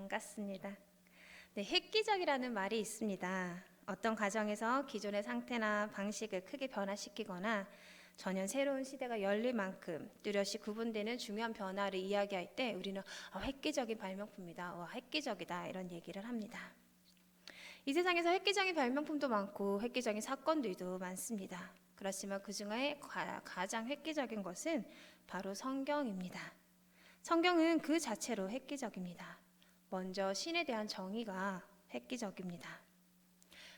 반갑습니다. 네, 획기적이라는 말이 있습니다. 어떤 가정에서 기존의 상태나 방식을 크게 변화시키거나 전혀 새로운 시대가 열릴 만큼 뚜렷이 구분되는 중요한 변화를 이야기할 때 우리는 획기적인 발명품이다, 획기적이다 이런 얘기를 합니다. 이 세상에서 획기적인 발명품도 많고 획기적인 사건들도 많습니다. 그렇지만 그 중에 가장 획기적인 것은 바로 성경입니다. 성경은 그 자체로 획기적입니다. 먼저 신에 대한 정의가 획기적입니다.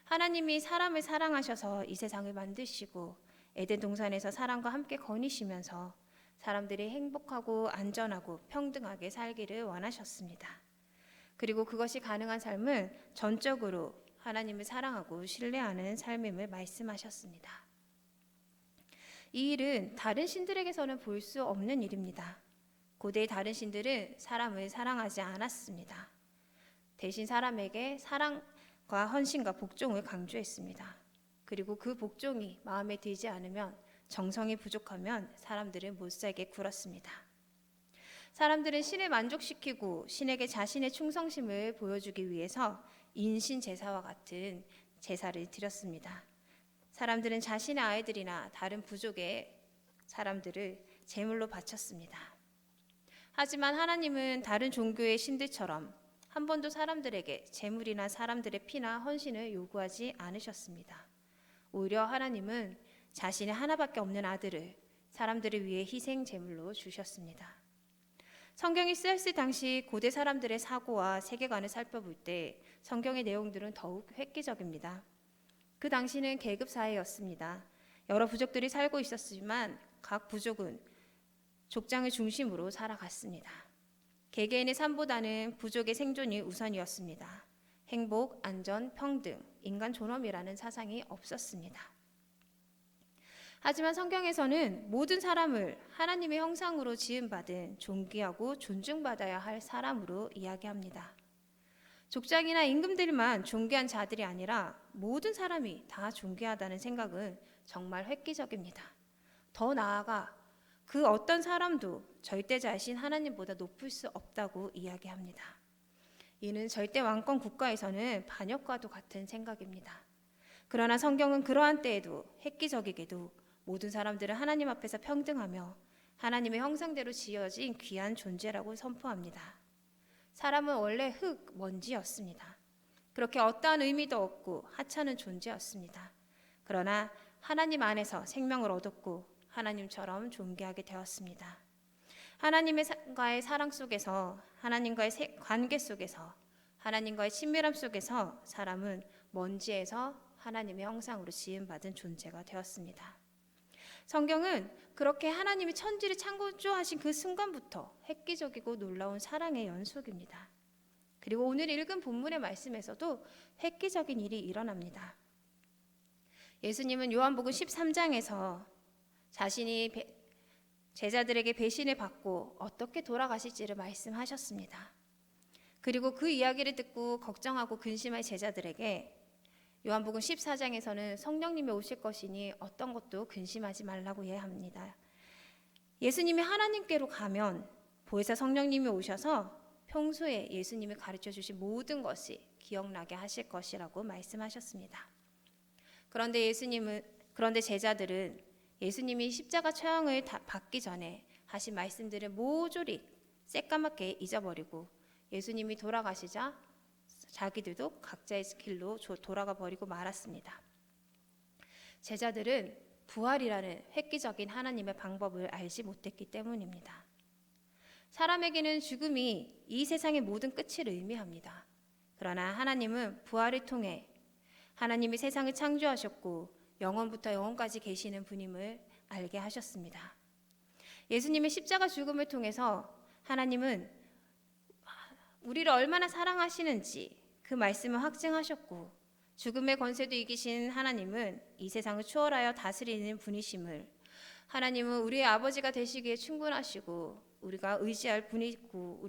하나님이 사람을 사랑하셔서 이 세상을 만드시고 에덴 동산에서 사람과 함께 거니시면서 사람들이 행복하고 안전하고 평등하게 살기를 원하셨습니다. 그리고 그것이 가능한 삶은 전적으로 하나님을 사랑하고 신뢰하는 삶임을 말씀하셨습니다. 이 일은 다른 신들에게서는 볼 수 없는 일입니다. 고대의 다른 신들은 사람을 사랑하지 않았습니다. 대신 사람에게 사랑과 헌신과 복종을 강조했습니다. 그리고 그 복종이 마음에 들지 않으면, 정성이 부족하면 사람들은 못살게 굴었습니다. 사람들은 신을 만족시키고 신에게 자신의 충성심을 보여주기 위해서 인신 제사와 같은 제사를 드렸습니다. 사람들은 자신의 아이들이나 다른 부족의 사람들을 제물로 바쳤습니다. 하지만 하나님은 다른 종교의 신들처럼 한 번도 사람들에게 제물이나 사람들의 피나 헌신을 요구하지 않으셨습니다. 오히려 하나님은 자신의 하나밖에 없는 아들을 사람들을 위해 희생 제물로 주셨습니다. 성경이 쓰였을 당시 고대 사람들의 사고와 세계관을 살펴볼 때 성경의 내용들은 더욱 획기적입니다. 그 당시는 계급 사회였습니다. 여러 부족들이 살고 있었지만 각 부족은 족장을 중심으로 살아갔습니다. 개개인의 삶보다는 부족의 생존이 우선이었습니다. 행복, 안전, 평등, 인간 존엄이라는 사상이 없었습니다. 하지만 성경에서는 모든 사람을 하나님의 형상으로 지음받은 존귀하고 존중받아야 할 사람으로 이야기합니다. 족장이나 임금들만 존귀한 자들이 아니라 모든 사람이 다 존귀하다는 생각은 정말 획기적입니다. 더 나아가 그 어떤 사람도 절대자이신 하나님보다 높을 수 없다고 이야기합니다. 이는 절대 왕권 국가에서는 반역과도 같은 생각입니다. 그러나 성경은 그러한 때에도 획기적이게도 모든 사람들은 하나님 앞에서 평등하며 하나님의 형상대로 지어진 귀한 존재라고 선포합니다. 사람은 원래 흙, 먼지였습니다. 그렇게 어떠한 의미도 없고 하찮은 존재였습니다. 그러나 하나님 안에서 생명을 얻었고 하나님처럼 존귀하게 되었습니다. 하나님과의 사랑 속에서, 하나님과의 관계 속에서, 하나님과의 친밀함 속에서 사람은 먼지에서 하나님의 형상으로 지음받은 존재가 되었습니다. 성경은 그렇게 하나님이 천지를 창조하신 그 순간부터 획기적이고 놀라운 사랑의 연속입니다. 그리고 오늘 읽은 본문의 말씀에서도 획기적인 일이 일어납니다. 예수님은 요한복음 13장에서 자신이 제자들에게 배신을 받고 어떻게 돌아가실지를 말씀하셨습니다. 그리고 그 이야기를 듣고 걱정하고 근심할 제자들에게 요한복음 14장에서는 성령님이 오실 것이니 어떤 것도 근심하지 말라고 이야기합니다. 예수님이 하나님께로 가면 보혜사 성령님이 오셔서 평소에 예수님이 가르쳐 주신 모든 것이 기억나게 하실 것이라고 말씀하셨습니다. 그런데 제자들은 예수님이 십자가 처형을 받기 전에 하신 말씀들을 모조리 새까맣게 잊어버리고 예수님이 돌아가시자 자기들도 각자의 길로 돌아가 버리고 말았습니다. 제자들은 부활이라는 획기적인 하나님의 방법을 알지 못했기 때문입니다. 사람에게는 죽음이 이 세상의 모든 끝을 의미합니다. 그러나 하나님은 부활을 통해 하나님이 세상을 창조하셨고 영원부터 영원까지 계시는 분임을 알게 하셨습니다. 예수님의 십자가 죽음을 통해서 하나님은 우리를 얼마나 사랑하시는지 그 말씀을 확증하셨고 죽음의 권세도 이기신 하나님은 이 세상을 추월하여 다스리는 분이심을, 하나님은 우리의 아버지가 되시기에 충분하시고 우리가 의지할 분이고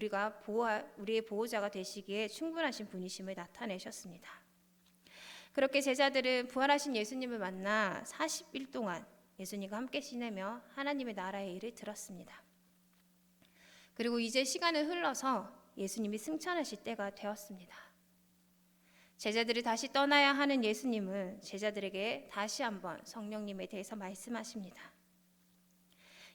우리의 보호자가 되시기에 충분하신 분이심을 나타내셨습니다. 그렇게 제자들은 부활하신 예수님을 만나 40일 동안 예수님과 함께 지내며 하나님의 나라의 일을 들었습니다. 그리고 이제 시간은 흘러서 예수님이 승천하실 때가 되었습니다. 제자들이 다시 떠나야 하는 예수님은 제자들에게 다시 한번 성령님에 대해서 말씀하십니다.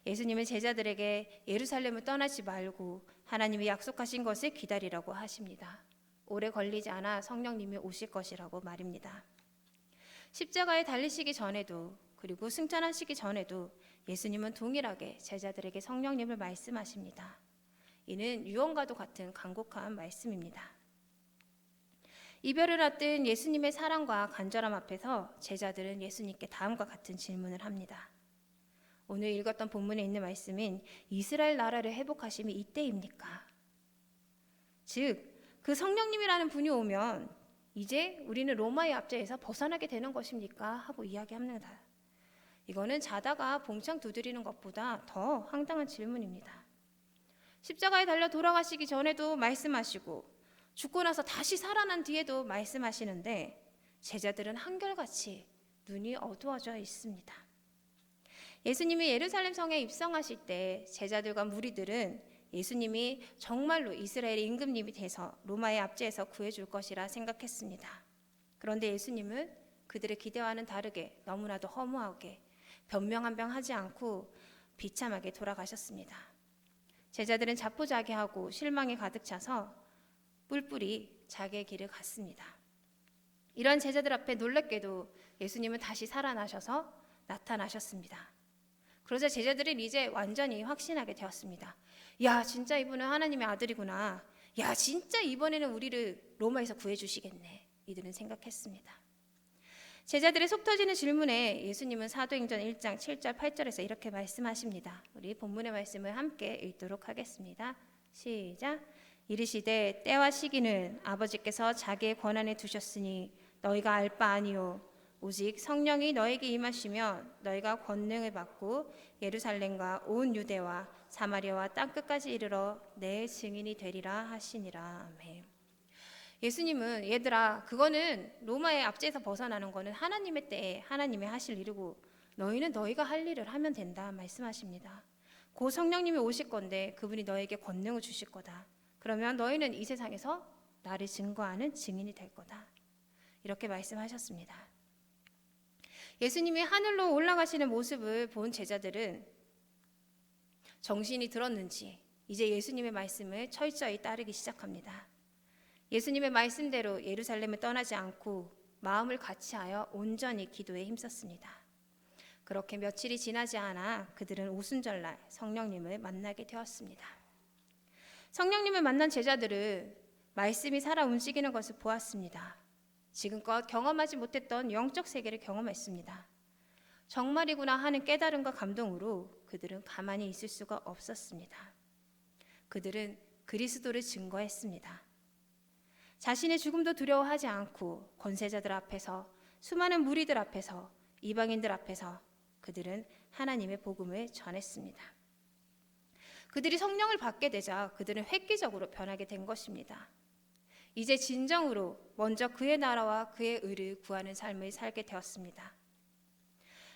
예수님은 제자들에게 예루살렘을 떠나지 말고 하나님이 약속하신 것을 기다리라고 하십니다. 오래 걸리지 않아 성령님이 오실 것이라고 말입니다. 십자가에 달리시기 전에도 그리고 승천하시기 전에도 예수님은 동일하게 제자들에게 성령님을 말씀하십니다. 이는 유언과도 같은 간곡한 말씀입니다. 이별을 앞둔 예수님의 사랑과 간절함 앞에서 제자들은 예수님께 다음과 같은 질문을 합니다. 오늘 읽었던 본문에 있는 말씀인 이스라엘 나라를 회복하심이 이때입니까? 즉, 그 성령님이라는 분이 오면 이제 우리는 로마의 압제에서 벗어나게 되는 것입니까? 하고 이야기합니다. 이거는 자다가 봉창 두드리는 것보다 더 황당한 질문입니다. 십자가에 달려 돌아가시기 전에도 말씀하시고 죽고 나서 다시 살아난 뒤에도 말씀하시는데 제자들은 한결같이 눈이 어두워져 있습니다. 예수님이 예루살렘 성에 입성하실 때 제자들과 무리들은 예수님이 정말로 이스라엘의 임금님이 돼서 로마의 압제에서 구해줄 것이라 생각했습니다. 그런데 예수님은 그들의 기대와는 다르게 너무나도 허무하게 변명한병하지 않고 비참하게 돌아가셨습니다. 제자들은 자포자기하고 실망이 가득 차서 뿔뿔이 자기의 길을 갔습니다. 이런 제자들 앞에 놀랍게도 예수님은 다시 살아나셔서 나타나셨습니다. 그러자 제자들은 이제 완전히 확신하게 되었습니다. 야, 진짜 이분은 하나님의 아들이구나. 야, 진짜 이번에는 우리를 로마에서 구해주시겠네. 이들은 생각했습니다. 제자들의 속 터지는 질문에 예수님은 사도행전 1장 7절 8절에서 이렇게 말씀하십니다. 우리 본문의 말씀을 함께 읽도록 하겠습니다. 시작. 이르시되 때와 시기는 아버지께서 자기의 권한에 두셨으니 너희가 알 바 아니요 오직 성령이 너에게 임하시면 너희가 권능을 받고 예루살렘과 온 유대와 사마리아와 땅끝까지 이르러 내 증인이 되리라 하시니라. 아멘. 예수님은 얘들아, 그거는 로마의 압제에서 벗어나는 거는 하나님의 때에 하나님이 하실 일이고 너희는 너희가 할 일을 하면 된다 말씀하십니다. 곧 성령님이 오실 건데 그분이 너에게 권능을 주실 거다. 그러면 너희는 이 세상에서 나를 증거하는 증인이 될 거다. 이렇게 말씀하셨습니다. 예수님이 하늘로 올라가시는 모습을 본 제자들은 정신이 들었는지 이제 예수님의 말씀을 철저히 따르기 시작합니다. 예수님의 말씀대로 예루살렘을 떠나지 않고 마음을 같이하여 온전히 기도에 힘썼습니다. 그렇게 며칠이 지나지 않아 그들은 오순절날 성령님을 만나게 되었습니다. 성령님을 만난 제자들은 말씀이 살아 움직이는 것을 보았습니다. 지금껏 경험하지 못했던 영적 세계를 경험했습니다. 정말이구나 하는 깨달음과 감동으로 그들은 가만히 있을 수가 없었습니다. 그들은 그리스도를 증거했습니다. 자신의 죽음도 두려워하지 않고 권세자들 앞에서, 수많은 무리들 앞에서, 이방인들 앞에서 그들은 하나님의 복음을 전했습니다. 그들이 성령을 받게 되자 그들은 획기적으로 변하게 된 것입니다. 이제 진정으로 먼저 그의 나라와 그의 의를 구하는 삶을 살게 되었습니다.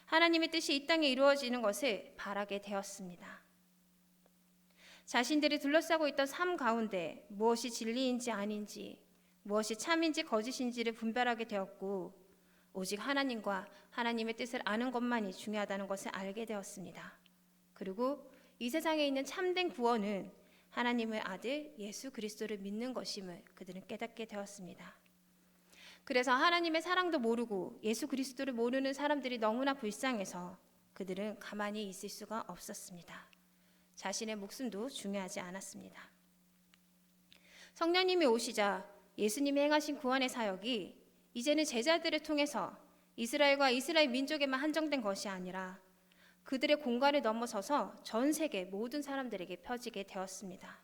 하나님의 뜻이 이 땅에 이루어지는 것을 바라게 되었습니다. 자신들이 둘러싸고 있던 삶 가운데 무엇이 진리인지 아닌지, 무엇이 참인지 거짓인지를 분별하게 되었고 오직 하나님과 하나님의 뜻을 아는 것만이 중요하다는 것을 알게 되었습니다. 그리고 이 세상에 있는 참된 구원은 하나님의 아들 예수 그리스도를 믿는 것임을 그들은 깨닫게 되었습니다. 그래서 하나님의 사랑도 모르고 예수 그리스도를 모르는 사람들이 너무나 불쌍해서 그들은 가만히 있을 수가 없었습니다. 자신의 목숨도 중요하지 않았습니다. 성령님이 오시자 예수님이 행하신 구원의 사역이 이제는 제자들을 통해서 이스라엘과 이스라엘 민족에만 한정된 것이 아니라 그들의 공간을 넘어서서 전 세계 모든 사람들에게 펴지게 되었습니다.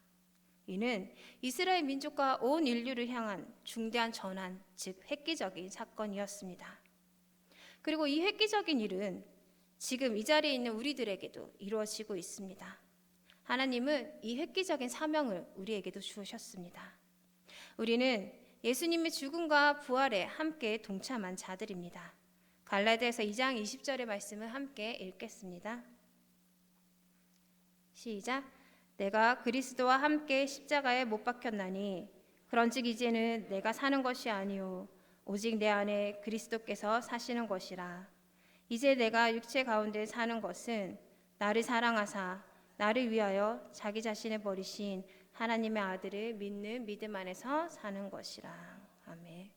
이는 이스라엘 민족과 온 인류를 향한 중대한 전환, 즉 획기적인 사건이었습니다. 그리고 이 획기적인 일은 지금 이 자리에 있는 우리들에게도 이루어지고 있습니다. 하나님은 이 획기적인 사명을 우리에게도 주셨습니다. 우리는 예수님의 죽음과 부활에 함께 동참한 자들입니다. 갈라디아서 2장 20절의 말씀을 함께 읽겠습니다. 시작. 내가 그리스도와 함께 십자가에 못 박혔나니 그런즉 이제는 내가 사는 것이 아니요 오직 내 안에 그리스도께서 사시는 것이라. 이제 내가 육체 가운데 사는 것은 나를 사랑하사 나를 위하여 자기 자신을 버리신 하나님의 아들을 믿는 믿음 안에서 사는 것이라. 아멘.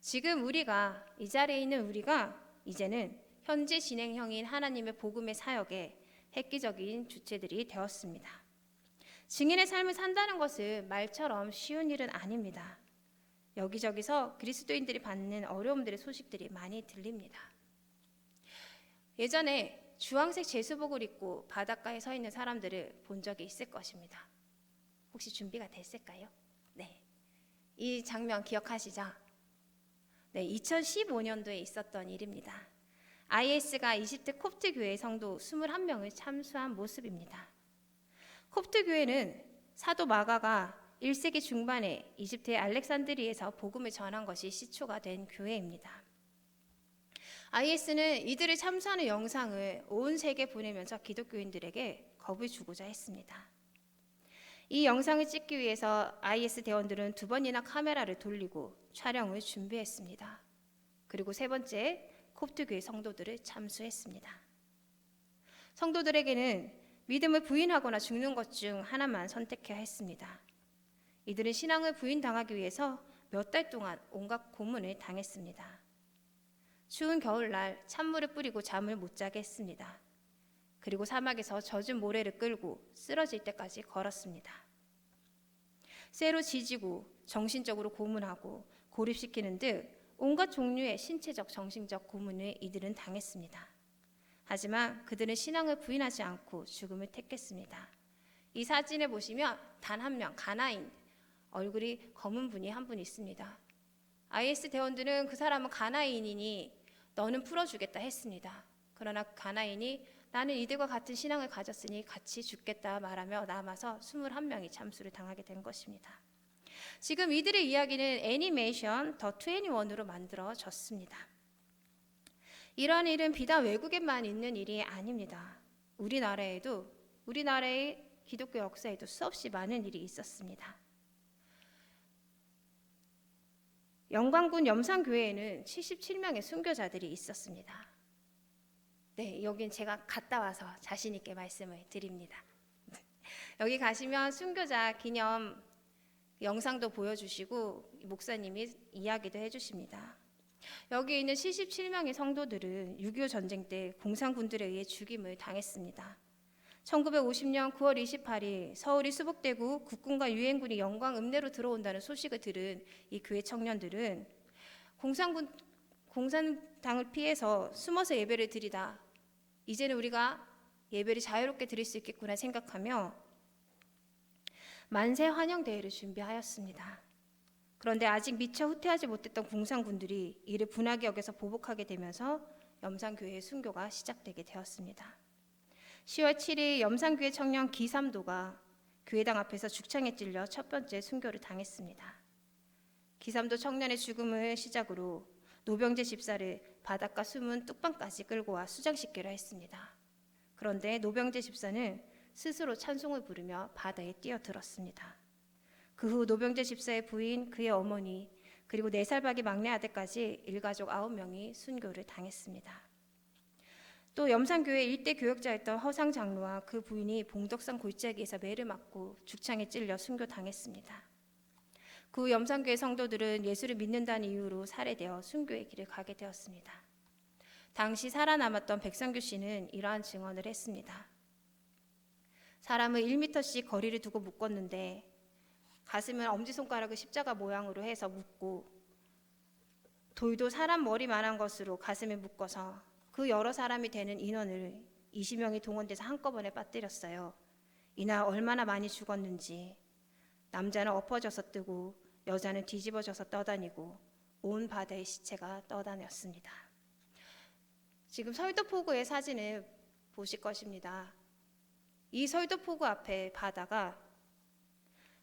지금 우리가 이 자리에 있는 우리가 이제는 현재 진행형인 하나님의 복음의 사역에 획기적인 주체들이 되었습니다. 증인의 삶을 산다는 것은 말처럼 쉬운 일은 아닙니다. 여기저기서 그리스도인들이 받는 어려움들의 소식들이 많이 들립니다. 예전에 주황색 제수복을 입고 바닷가에 서 있는 사람들을 본 적이 있을 것입니다. 혹시 준비가 됐을까요? 네. 이 장면 기억하시죠? 네, 2015년도에 있었던 일입니다. IS가 이집트 콥트 교회 성도 21명을 참수한 모습입니다. 콥트 교회는 사도 마가가 1세기 중반에 이집트의 알렉산드리에서 복음을 전한 것이 시초가 된 교회입니다. IS는 이들을 참수하는 영상을 온 세계에 보내면서 기독교인들에게 겁을 주고자 했습니다. 이 영상을 찍기 위해서 IS 대원들은 2번이나 카메라를 돌리고 촬영을 준비했습니다. 그리고 3번째, 콥트 교회 성도들을 참수했습니다. 성도들에게는 믿음을 부인하거나 죽는 것 중 하나만 선택해야 했습니다. 이들은 신앙을 부인당하기 위해서 몇 달 동안 온갖 고문을 당했습니다. 추운 겨울날 찬물을 뿌리고 잠을 못 자게 했습니다. 그리고 사막에서 젖은 모래를 끌고 쓰러질 때까지 걸었습니다. 쇠로 지지고 정신적으로 고문하고 고립시키는 등 온갖 종류의 신체적, 정신적 고문을 이들은 당했습니다. 하지만 그들은 신앙을 부인하지 않고 죽음을 택했습니다. 이 사진을 보시면 단 한 명, 가나인, 얼굴이 검은 분이 한 분 있습니다. IS 대원들은 그 사람은 가나인이니 너는 풀어주겠다 했습니다. 그러나 가나인이 나는 이들과 같은 신앙을 가졌으니 같이 죽겠다 말하며 남아서 21명이 참수를 당하게 된 것입니다. 지금 이들의 이야기는 애니메이션 더 21으로 만들어졌습니다. 이러한 일은 비단 외국에만 있는 일이 아닙니다. 우리나라의 기독교 역사에도 수없이 많은 일이 있었습니다. 영광군 염산교회에는 77명의 순교자들이 있었습니다. 네, 여긴 제가 갔다 와서 자신 있게 말씀을 드립니다. 여기 가시면 순교자 기념 영상도 보여주시고 목사님이 이야기도 해주십니다. 여기 있는 77명의 성도들은 6.25 전쟁 때 공산군들에 의해 죽임을 당했습니다. 1950년 9월 28일 서울이 수복되고 국군과 유엔군이 영광 읍내로 들어온다는 소식을 들은 이 교회 청년들은 공산당을 피해서 숨어서 예배를 드리다 이제는 우리가 예배를 자유롭게 드릴 수 있겠구나 생각하며 만세 환영대회를 준비하였습니다. 그런데 아직 미처 후퇴하지 못했던 공산군들이 이를 분하게 여겨서 보복하게 되면서 염산교회의 순교가 시작되게 되었습니다. 10월 7일 염산교회 청년 기삼도가 교회당 앞에서 죽창에 찔려 첫 번째 순교를 당했습니다. 기삼도 청년의 죽음을 시작으로 노병재 집사를 바닷가 숨은 뚝방까지 끌고 와 수장시키려 했습니다. 그런데 노병재 집사는 스스로 찬송을 부르며 바다에 뛰어들었습니다. 그 후 노병재 집사의 부인, 그의 어머니, 그리고 4살 박이 막내 아들까지 일가족 9명이 순교를 당했습니다. 또 염산교회 일대 교역자였던 허상 장로와 그 부인이 봉덕산 골짜기에서 매를 맞고 죽창에 찔려 순교당했습니다. 그 후 염산교회 성도들은 예수를 믿는다는 이유로 살해되어 순교의 길을 가게 되었습니다. 당시 살아남았던 백성규 씨는 이러한 증언을 했습니다. 사람을 1m씩 거리를 두고 묶었는데 가슴은 엄지손가락을 십자가 모양으로 해서 묶고 돌도 사람 머리만한 것으로 가슴에 묶어서 그 여러 사람이 되는 인원을 20명이 동원돼서 한꺼번에 빠뜨렸어요. 이날 얼마나 많이 죽었는지. 남자는 엎어져서 뜨고 여자는 뒤집어져서 떠다니고 온 바다의 시체가 떠다녔습니다. 지금 서울도포구의 사진을 보실 것입니다. 이 서울도포구 앞에 바다가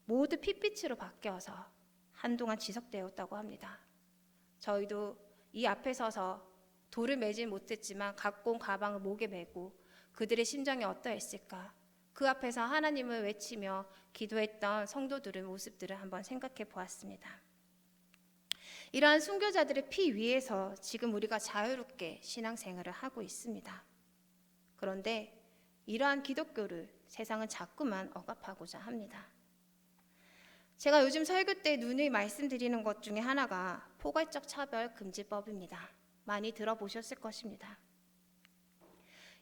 모두 핏빛으로 바뀌어서 한동안 지속되었다고 합니다. 저희도 이 앞에 서서 돌을 매질 못했지만 갖고 온 가방을 목에 메고 그들의 심정이 어떠했을까 그 앞에서 하나님을 외치며 기도했던 성도들의 모습들을 한번 생각해 보았습니다. 이러한 순교자들의 피 위에서 지금 우리가 자유롭게 신앙생활을 하고 있습니다. 그런데 이러한 기독교를 세상은 자꾸만 억압하고자 합니다. 제가 요즘 설교 때 누누이 말씀드리는 것 중에 하나가 포괄적 차별 금지법입니다. 많이 들어보셨을 것입니다.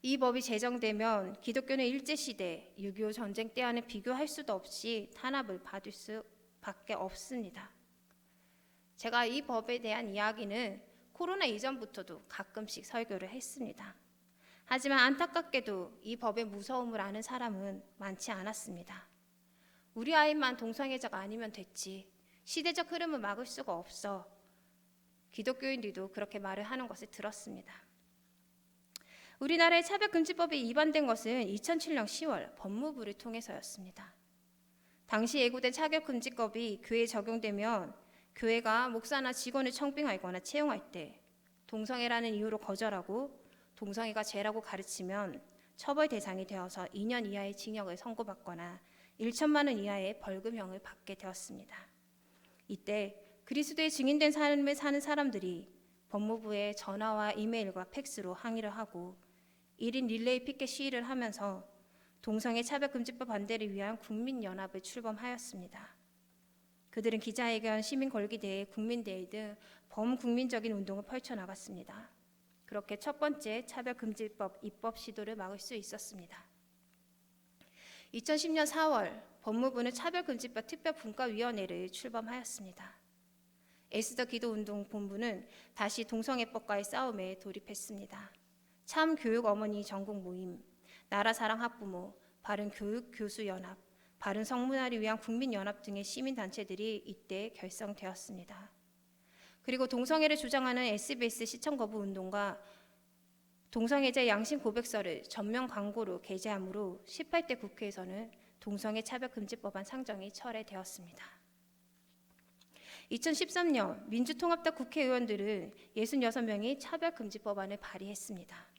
이 법이 제정되면 기독교는 일제시대 6.25 전쟁 때와는 비교할 수도 없이 탄압을 받을 수밖에 없습니다. 제가 이 법에 대한 이야기는 코로나 이전부터도 가끔씩 설교를 했습니다. 하지만 안타깝게도 이 법의 무서움을 아는 사람은 많지 않았습니다. 우리 아이만 동성애자가 아니면 됐지. 시대적 흐름을 막을 수가 없어. 기독교인들도 그렇게 말을 하는 것을 들었습니다. 우리나라의 차별금지법이 위반된 것은 2007년 10월 법무부를 통해서였습니다. 당시 예고된 차별금지법이 교회에 적용되면 교회가 목사나 직원을 청빙하거나 채용할 때 동성애라는 이유로 거절하고 동성애가 죄라고 가르치면 처벌 대상이 되어서 2년 이하의 징역을 선고받거나 1천만 원 이하의 벌금형을 받게 되었습니다. 이때 그리스도의 증인된 삶을 사는 사람들이 법무부에 전화와 이메일과 팩스로 항의를 하고 1인 릴레이 피켓 시위를 하면서 동성애 차별금지법 반대를 위한 국민연합을 출범하였습니다. 그들은 기자회견, 시민걸기대회, 국민대회 등 범국민적인 운동을 펼쳐나갔습니다. 그렇게 첫 번째 차별금지법 입법 시도를 막을 수 있었습니다. 2010년 4월 법무부는 차별금지법 특별분과위원회를 출범하였습니다. 에스더 기도운동본부는 다시 동성애법과의 싸움에 돌입했습니다. 참교육 어머니 전국 모임, 나라사랑 학부모, 바른교육교수연합, 바른성문화를 위한 국민연합 등의 시민단체들이 이때 결성되었습니다. 그리고 동성애를 주장하는 SBS 시청거부 운동과 동성애자 양심 고백서를 전면 광고로 게재함으로 18대 국회에서는 동성애 차별금지법안 상정이 철회되었습니다. 2013년 민주통합당 국회의원들은 66명이 차별금지법안을 발의했습니다.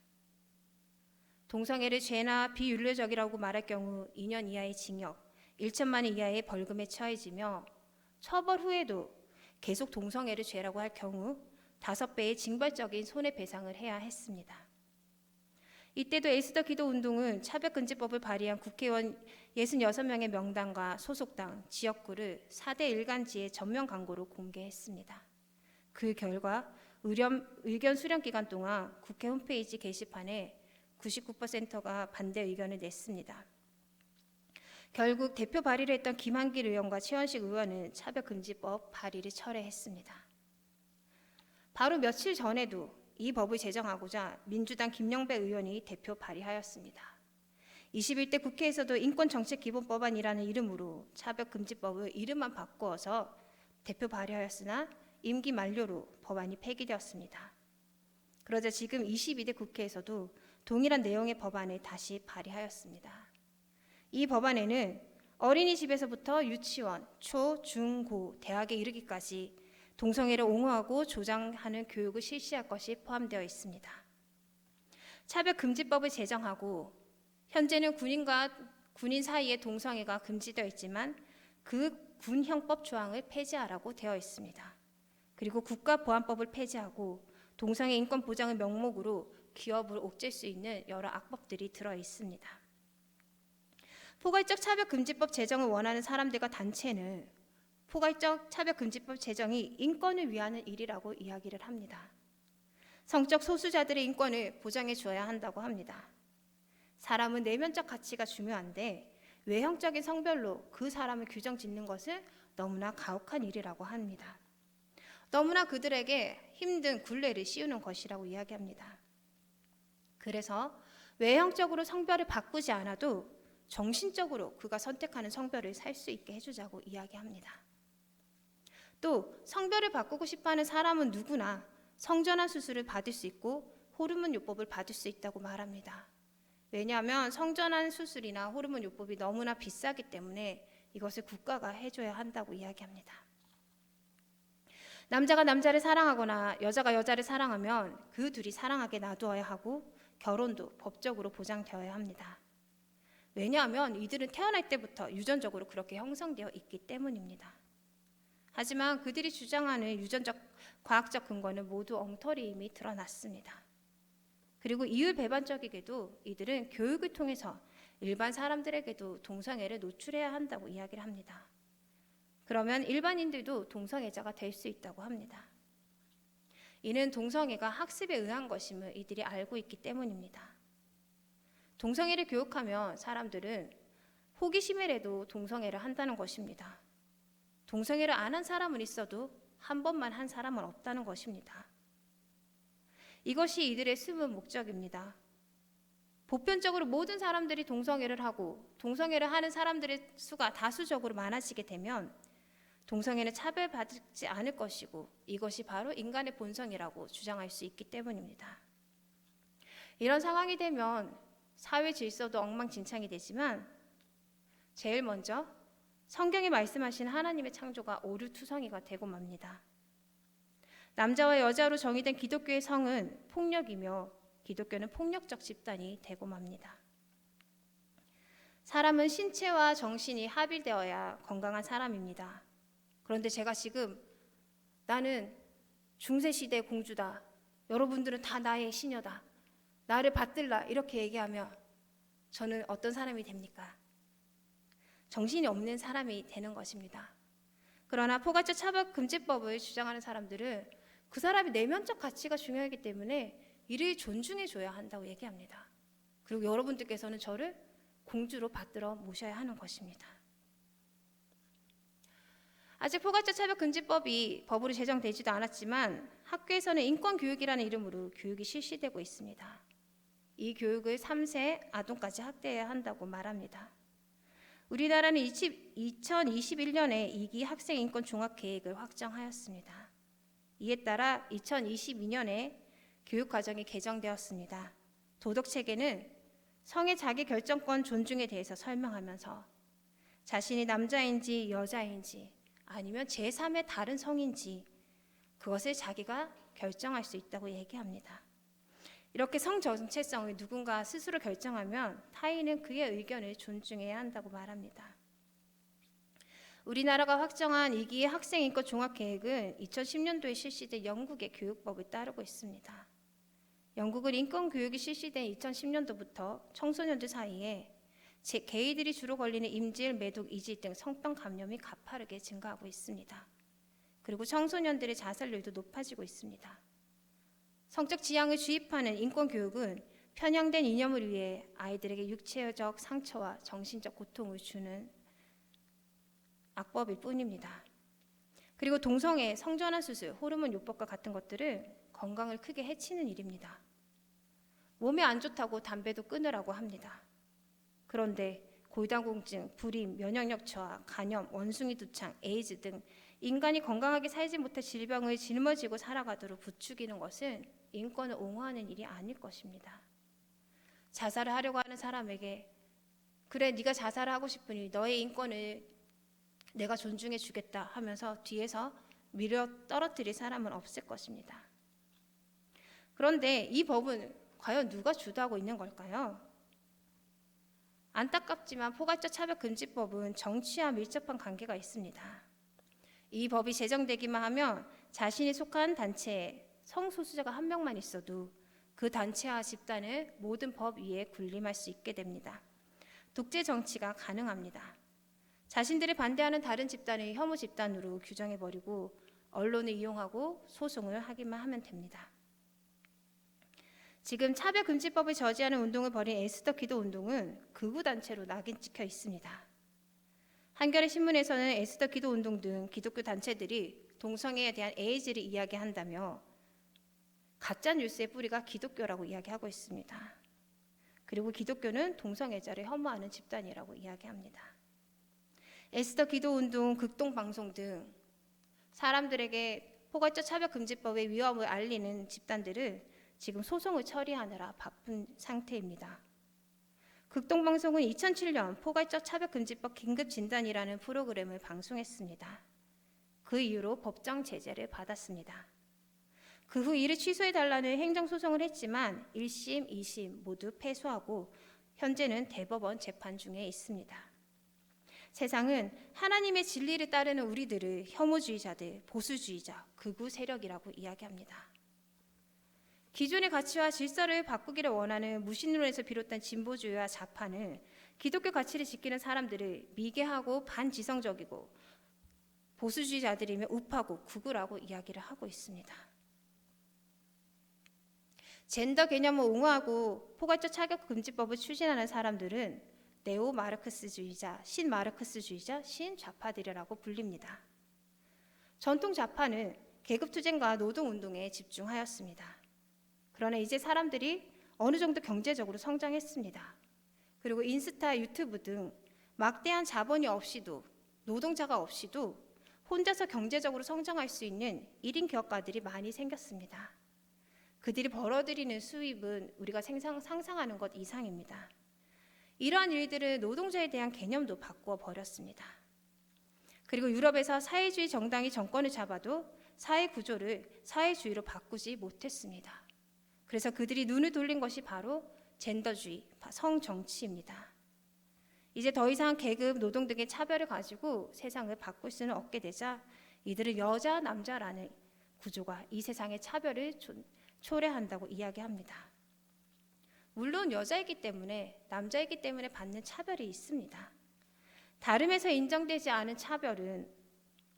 동성애를 죄나 비윤리적이라고 말할 경우 2년 이하의 징역, 1천만 원 이하의 벌금에 처해지며 처벌 후에도 계속 동성애를 죄라고 할 경우 5배의 징벌적인 손해배상을 해야 했습니다. 이때도 에스더 기도운동은 차별금지법을 발의한 국회의원 66명의 명단과 소속당, 지역구를 4대 일간지의 전면 광고로 공개했습니다. 그 결과 의견 수렴 기간 동안 국회 홈페이지 게시판에 99%가 반대 의견을 냈습니다. 결국 대표 발의를 했던 김한길 의원과 최원식 의원은 차별금지법 발의를 철회했습니다. 바로 며칠 전에도 이 법을 제정하고자 민주당 김영배 의원이 대표 발의하였습니다. 21대 국회에서도 인권정책기본법안이라는 이름으로 차별금지법을 이름만 바꾸어서 대표 발의하였으나 임기 만료로 법안이 폐기되었습니다. 그러자 지금 22대 국회에서도 동일한 내용의 법안을 다시 발의하였습니다. 이 법안에는 어린이집에서부터 유치원, 초, 중, 고, 대학에 이르기까지 동성애를 옹호하고 조장하는 교육을 실시할 것이 포함되어 있습니다. 차별금지법을 제정하고 현재는 군인 사이에 동성애가 금지되어 있지만 그 군형법 조항을 폐지하라고 되어 있습니다. 그리고 국가보안법을 폐지하고 동성애 인권 보장의 명목으로 기업을 옥죄할 수 있는 여러 악법들이 들어 있습니다. 포괄적 차별금지법 제정을 원하는 사람들과 단체는 포괄적 차별금지법 제정이 인권을 위하는 일이라고 이야기를 합니다. 성적 소수자들의 인권을 보장해 주어야 한다고 합니다. 사람은 내면적 가치가 중요한데 외형적인 성별로 그 사람을 규정 짓는 것은 너무나 가혹한 일이라고 합니다. 너무나 그들에게 힘든 굴레를 씌우는 것이라고 이야기합니다. 그래서 외형적으로 성별을 바꾸지 않아도 정신적으로 그가 선택하는 성별을 살 수 있게 해주자고 이야기합니다. 또 성별을 바꾸고 싶어하는 사람은 누구나 성전환 수술을 받을 수 있고 호르몬 요법을 받을 수 있다고 말합니다. 왜냐하면 성전환 수술이나 호르몬 요법이 너무나 비싸기 때문에 이것을 국가가 해줘야 한다고 이야기합니다. 남자가 남자를 사랑하거나 여자가 여자를 사랑하면 그 둘이 사랑하게 놔두어야 하고 결혼도 법적으로 보장되어야 합니다. 왜냐하면 이들은 태어날 때부터 유전적으로 그렇게 형성되어 있기 때문입니다. 하지만 그들이 주장하는 유전적 과학적 근거는 모두 엉터리임이 드러났습니다. 그리고 이율배반적이게도 이들은 교육을 통해서 일반 사람들에게도 동성애를 노출해야 한다고 이야기를 합니다. 그러면 일반인들도 동성애자가 될 수 있다고 합니다. 이는 동성애가 학습에 의한 것임을 이들이 알고 있기 때문입니다. 동성애를 교육하면 사람들은 호기심이라도 동성애를 한다는 것입니다. 동성애를 안 한 사람은 있어도 한 번만 한 사람은 없다는 것입니다. 이것이 이들의 숨은 목적입니다. 보편적으로 모든 사람들이 동성애를 하고 동성애를 하는 사람들의 수가 다수적으로 많아지게 되면 동성애는 차별받지 않을 것이고 이것이 바로 인간의 본성이라고 주장할 수 있기 때문입니다. 이런 상황이 되면 사회 질서도 엉망진창이 되지만 제일 먼저 성경이 말씀하신 하나님의 창조가 오류투성이가 되고 맙니다. 남자와 여자로 정의된 기독교의 성은 폭력이며 기독교는 폭력적 집단이 되고 맙니다. 사람은 신체와 정신이 합일되어야 건강한 사람입니다. 그런데 제가 지금 나는 중세시대 공주다. 여러분들은 다 나의 시녀다. 나를 받들라 이렇게 얘기하면 저는 어떤 사람이 됩니까? 정신이 없는 사람이 되는 것입니다. 그러나 포괄적 차별금지법을 주장하는 사람들은 그 사람의 내면적 가치가 중요하기 때문에 이를 존중해줘야 한다고 얘기합니다. 그리고 여러분들께서는 저를 공주로 받들어 모셔야 하는 것입니다. 아직 포괄적 차별금지법이 법으로 제정되지도 않았지만 학교에서는 인권교육이라는 이름으로 교육이 실시되고 있습니다. 이 교육을 3세 아동까지 학대해야 한다고 말합니다. 우리나라는 2021년에 2기 학생인권 종합계획을 확정하였습니다. 이에 따라 2022년에 교육과정이 개정되었습니다. 도덕체계는 성의 자기결정권 존중에 대해서 설명하면서 자신이 남자인지 여자인지 아니면 제3의 다른 성인지 그것을 자기가 결정할 수 있다고 얘기합니다. 이렇게 성 정체성을 누군가 스스로 결정하면 타인은 그의 의견을 존중해야 한다고 말합니다. 우리나라가 확정한 2기 학생인권 종합계획은 2010년도에 실시된 영국의 교육법을 따르고 있습니다. 영국은 인권교육이 실시된 2010년도부터 청소년들 사이에 게이들이 주로 걸리는 임질, 매독, 이질 등 성병 감염이 가파르게 증가하고 있습니다. 그리고 청소년들의 자살률도 높아지고 있습니다. 성적 지향을 주입하는 인권교육은 편향된 이념을 위해 아이들에게 육체적 상처와 정신적 고통을 주는 악법일 뿐입니다. 그리고 동성애, 성전환 수술, 호르몬 요법과 같은 것들은 건강을 크게 해치는 일입니다. 몸에 안 좋다고 담배도 끊으라고 합니다. 그런데 골다공증, 불임, 면역력 저하, 간염, 원숭이 두창, 에이즈 등 인간이 건강하게 살지 못할 질병을 짊어지고 살아가도록 부추기는 것은 인권을 옹호하는 일이 아닐 것입니다. 자살을 하려고 하는 사람에게 그래 네가 자살을 하고 싶으니 너의 인권을 내가 존중해 주겠다 하면서 뒤에서 밀어 떨어뜨릴 사람은 없을 것입니다. 그런데 이 법은 과연 누가 주도하고 있는 걸까요? 안타깝지만 포괄적 차별금지법은 정치와 밀접한 관계가 있습니다. 이 법이 제정되기만 하면 자신이 속한 단체에 성소수자가 한 명만 있어도 그 단체와 집단을 모든 법 위에 군림할 수 있게 됩니다. 독재 정치가 가능합니다. 자신들이 반대하는 다른 집단을 혐오 집단으로 규정해버리고 언론을 이용하고 소송을 하기만 하면 됩니다. 지금 차별금지법을 저지하는 운동을 벌인 에스더 기도 운동은 극우단체로 낙인 찍혀 있습니다. 한겨레 신문에서는 에스더 기도 운동 등 기독교 단체들이 동성애에 대한 에이즈를 이야기한다며 가짜 뉴스의 뿌리가 기독교라고 이야기하고 있습니다. 그리고 기독교는 동성애자를 혐오하는 집단이라고 이야기합니다. 에스더 기도 운동, 극동 방송 등 사람들에게 포괄적 차별금지법의 위험을 알리는 집단들은 지금 소송을 처리하느라 바쁜 상태입니다. 극동방송은 2007년 포괄적 차별금지법 긴급진단이라는 프로그램을 방송했습니다. 그 이후로 법정 제재를 받았습니다. 그 후 이를 취소해달라는 행정소송을 했지만 1심, 2심 모두 패소하고 현재는 대법원 재판 중에 있습니다. 세상은 하나님의 진리를 따르는 우리들을 혐오주의자들, 보수주의자, 극우 세력이라고 이야기합니다. 기존의 가치와 질서를 바꾸기를 원하는 무신론에서 비롯된 진보주의와 좌파는 기독교 가치를 지키는 사람들을 미개하고 반지성적이고 보수주의자들이며 우파고 극우라고 이야기를 하고 있습니다. 젠더 개념을 옹호하고 포괄적 차격 금지법을 추진하는 사람들은 네오 마르크스주의자, 신마르크스주의자, 신좌파들이라고 불립니다. 전통 좌파는 계급투쟁과 노동운동에 집중하였습니다. 그러나 이제 사람들이 어느 정도 경제적으로 성장했습니다. 그리고 인스타, 유튜브 등 막대한 자본이 없이도 노동자가 없이도 혼자서 경제적으로 성장할 수 있는 1인 기업가들이 많이 생겼습니다. 그들이 벌어들이는 수입은 우리가 상상하는 것 이상입니다. 이러한 일들은 노동자에 대한 개념도 바꾸어 버렸습니다. 그리고 유럽에서 사회주의 정당이 정권을 잡아도 사회 구조를 사회주의로 바꾸지 못했습니다. 그래서 그들이 눈을 돌린 것이 바로 젠더주의, 성정치입니다. 이제 더 이상 계급, 노동 등의 차별을 가지고 세상을 바꿀 수는 없게 되자 이들은 여자, 남자라는 구조가 이 세상의 차별을 초래한다고 이야기합니다. 물론 여자이기 때문에 남자이기 때문에 받는 차별이 있습니다. 다름에서 인정되지 않은 차별은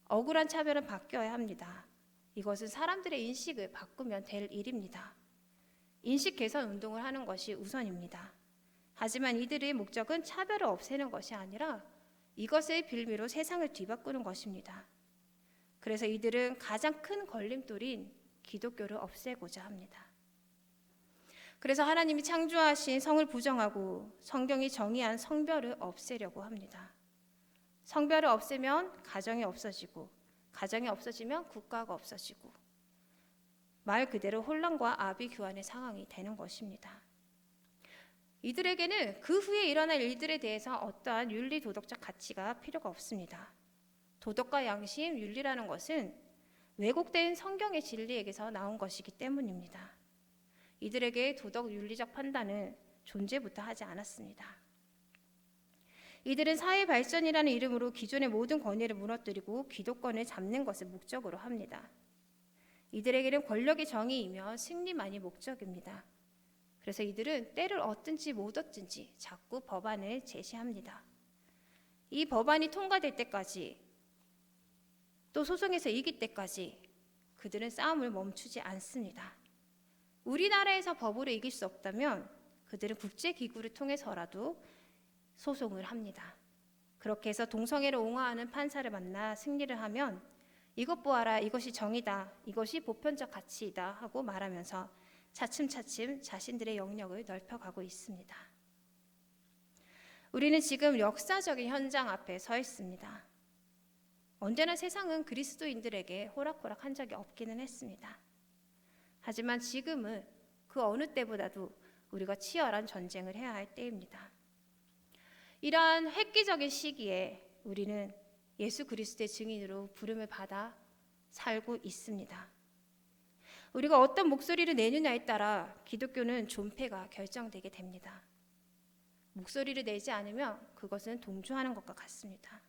억울한 차별은 바뀌어야 합니다. 이것은 사람들의 인식을 바꾸면 될 일입니다. 인식 개선 운동을 하는 것이 우선입니다. 하지만 이들의 목적은 차별을 없애는 것이 아니라 이것을 빌미로 세상을 뒤바꾸는 것입니다. 그래서 이들은 가장 큰 걸림돌인 기독교를 없애고자 합니다. 그래서 하나님이 창조하신 성을 부정하고 성경이 정의한 성별을 없애려고 합니다. 성별을 없애면 가정이 없어지고 가정이 없어지면 국가가 없어지고 말 그대로 혼란과 아비규환의 상황이 되는 것입니다. 이들에게는 그 후에 일어날 일들에 대해서 어떠한 윤리 도덕적 가치가 필요가 없습니다. 도덕과 양심, 윤리라는 것은 왜곡된 성경의 진리에게서 나온 것이기 때문입니다. 이들에게 도덕 윤리적 판단은 존재부터 하지 않았습니다. 이들은 사회 발전이라는 이름으로 기존의 모든 권위를 무너뜨리고 기득권을 잡는 것을 목적으로 합니다. 이들에게는 권력의 정의이며 승리만이 목적입니다. 그래서 이들은 때를 얻든지 못 얻든지 자꾸 법안을 제시합니다. 이 법안이 통과될 때까지 또 소송에서 이길 때까지 그들은 싸움을 멈추지 않습니다. 우리나라에서 법으로 이길 수 없다면 그들은 국제기구를 통해서라도 소송을 합니다. 그렇게 해서 동성애를 옹호하는 판사를 만나 승리를 하면 이것 보아라, 이것이 정의다, 이것이 보편적 가치이다 하고 말하면서 차츰차츰 자신들의 영역을 넓혀가고 있습니다. 우리는 지금 역사적인 현장 앞에 서 있습니다. 언제나 세상은 그리스도인들에게 호락호락한 적이 없기는 했습니다. 하지만 지금은 그 어느 때보다도 우리가 치열한 전쟁을 해야 할 때입니다. 이러한 획기적인 시기에 우리는 예수 그리스도의 증인으로 부름을 받아 살고 있습니다. 우리가 어떤 목소리를 내느냐에 따라 기독교는 존폐가 결정되게 됩니다. 목소리를 내지 않으면 그것은 동조하는 것과 같습니다.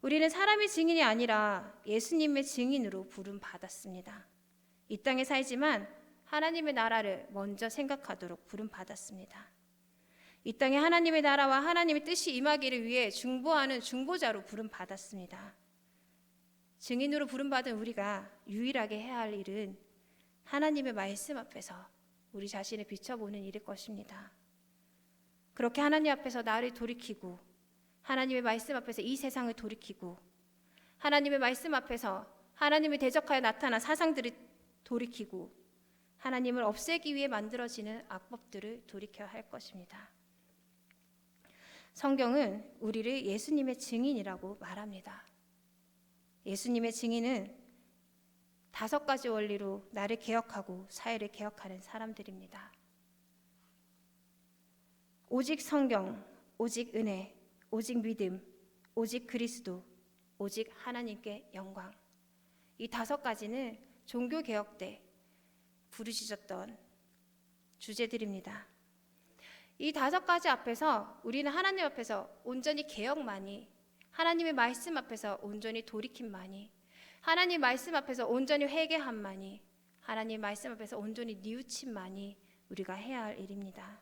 우리는 사람의 증인이 아니라 예수님의 증인으로 부름 받았습니다. 이 땅에 살지만 하나님의 나라를 먼저 생각하도록 부름 받았습니다. 이 땅에 하나님의 나라와 하나님의 뜻이 임하기를 위해 중보하는 중보자로 부름 받았습니다. 증인으로 부름받은 우리가 유일하게 해야 할 일은 하나님의 말씀 앞에서 우리 자신을 비춰보는 일일 것입니다. 그렇게 하나님 앞에서 나를 돌이키고 하나님의 말씀 앞에서 이 세상을 돌이키고 하나님의 말씀 앞에서 하나님을 대적하여 나타난 사상들을 돌이키고 하나님을 없애기 위해 만들어지는 악법들을 돌이켜야 할 것입니다. 성경은 우리를 예수님의 증인이라고 말합니다. 예수님의 증인은 5가지 원리로 나를 개혁하고 사회를 개혁하는 사람들입니다. 오직 성경, 오직 은혜, 오직 믿음, 오직 그리스도, 오직 하나님께 영광. 이 5가지는 종교개혁 때 부르짖었던 주제들입니다. 이 5가지 앞에서 우리는 하나님 앞에서 온전히 개혁만이, 하나님의 말씀 앞에서 온전히 돌이킴만이, 하나님 말씀 앞에서 온전히 회개함만이, 하나님 말씀 앞에서 온전히 뉘우침만이 우리가 해야 할 일입니다.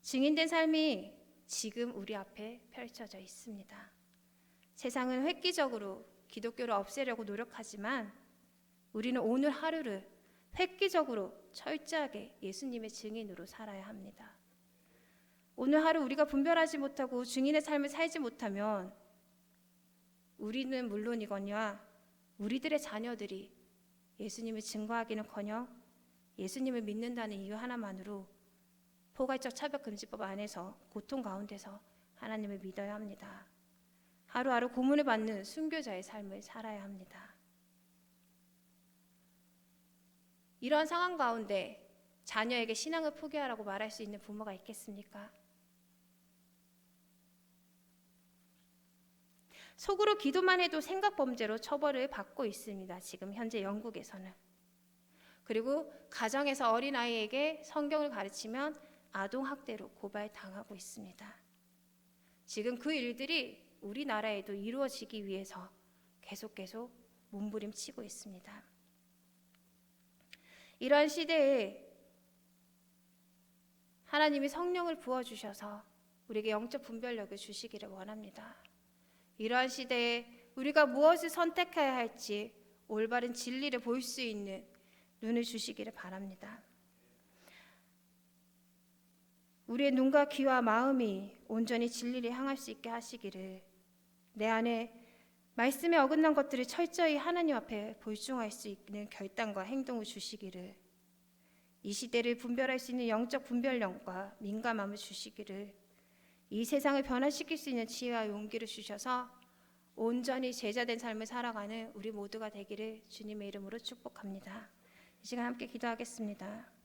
증인된 삶이 지금 우리 앞에 펼쳐져 있습니다. 세상은 획기적으로 기독교를 없애려고 노력하지만 우리는 오늘 하루를 획기적으로 철저하게 예수님의 증인으로 살아야 합니다. 오늘 하루 우리가 분별하지 못하고 증인의 삶을 살지 못하면 우리는 물론이거니와 우리들의 자녀들이 예수님을 증거하기는커녕 예수님을 믿는다는 이유 하나만으로 포괄적 차별금지법 안에서 고통 가운데서 하나님을 믿어야 합니다. 하루하루 고문을 받는 순교자의 삶을 살아야 합니다. 이러한 상황 가운데 자녀에게 신앙을 포기하라고 말할 수 있는 부모가 있겠습니까? 속으로 기도만 해도 생각범죄로 처벌을 받고 있습니다. 지금 현재 영국에서는. 그리고 가정에서 어린아이에게 성경을 가르치면 아동학대로 고발당하고 있습니다. 지금 그 일들이 우리나라에도 이루어지기 위해서 계속 몸부림치고 있습니다. 이러한 시대에 하나님이 성령을 부어주셔서 우리에게 영적 분별력을 주시기를 원합니다. 이러한 시대에 우리가 무엇을 선택해야 할지 올바른 진리를 볼 수 있는 눈을 주시기를 바랍니다. 우리의 눈과 귀와 마음이 온전히 진리를 향할 수 있게 하시기를, 내 안에 말씀에 어긋난 것들을 철저히 하나님 앞에 볼중할 수 있는 결단과 행동을 주시기를, 이 시대를 분별할 수 있는 영적 분별력과 민감함을 주시기를, 이 세상을 변화시킬 수 있는 지혜와 용기를 주셔서 온전히 제자된 삶을 살아가는 우리 모두가 되기를 주님의 이름으로 축복합니다. 이 시간 함께 기도하겠습니다.